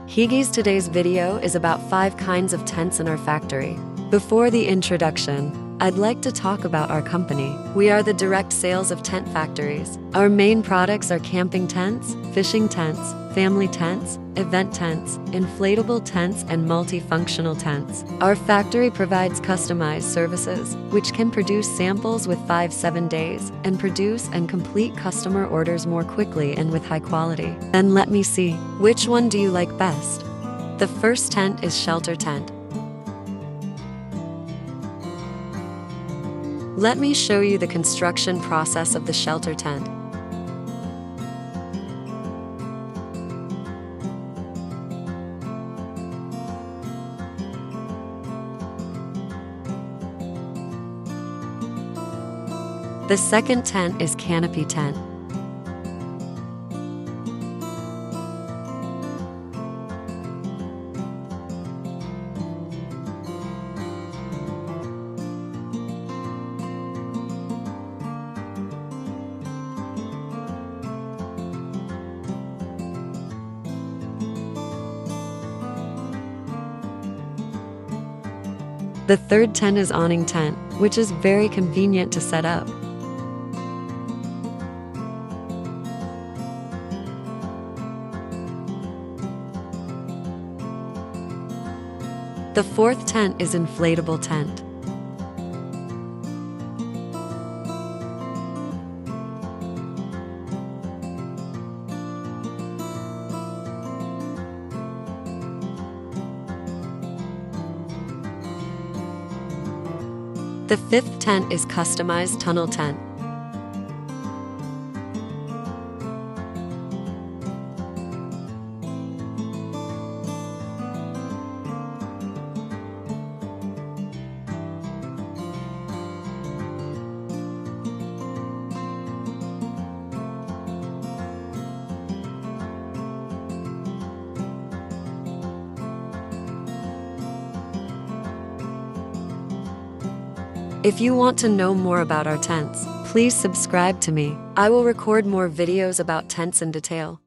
Today's video is about 5 kinds of tents in our factory. Before the introduction, I'd like to talk about our company. We are the direct sales of tent factories. Our main products are camping tents, fishing tents, family tents, event tents, inflatable tents, and multifunctional tents. Our factory provides customized services, which can produce samples with 5-7 days, and produce and complete customer orders more quickly and with high quality. Then let me see, which one do you like best? The first tent is shelter tent. Let me show you the construction process of the shelter tent. The second tent is canopy tent. The third tent is awning tent, which is very convenient to set up. The fourth tent is inflatable tent. The fifth tent is customized tunnel tent. If you want to know more about our tents, please subscribe to me. I will record more videos about tents in detail.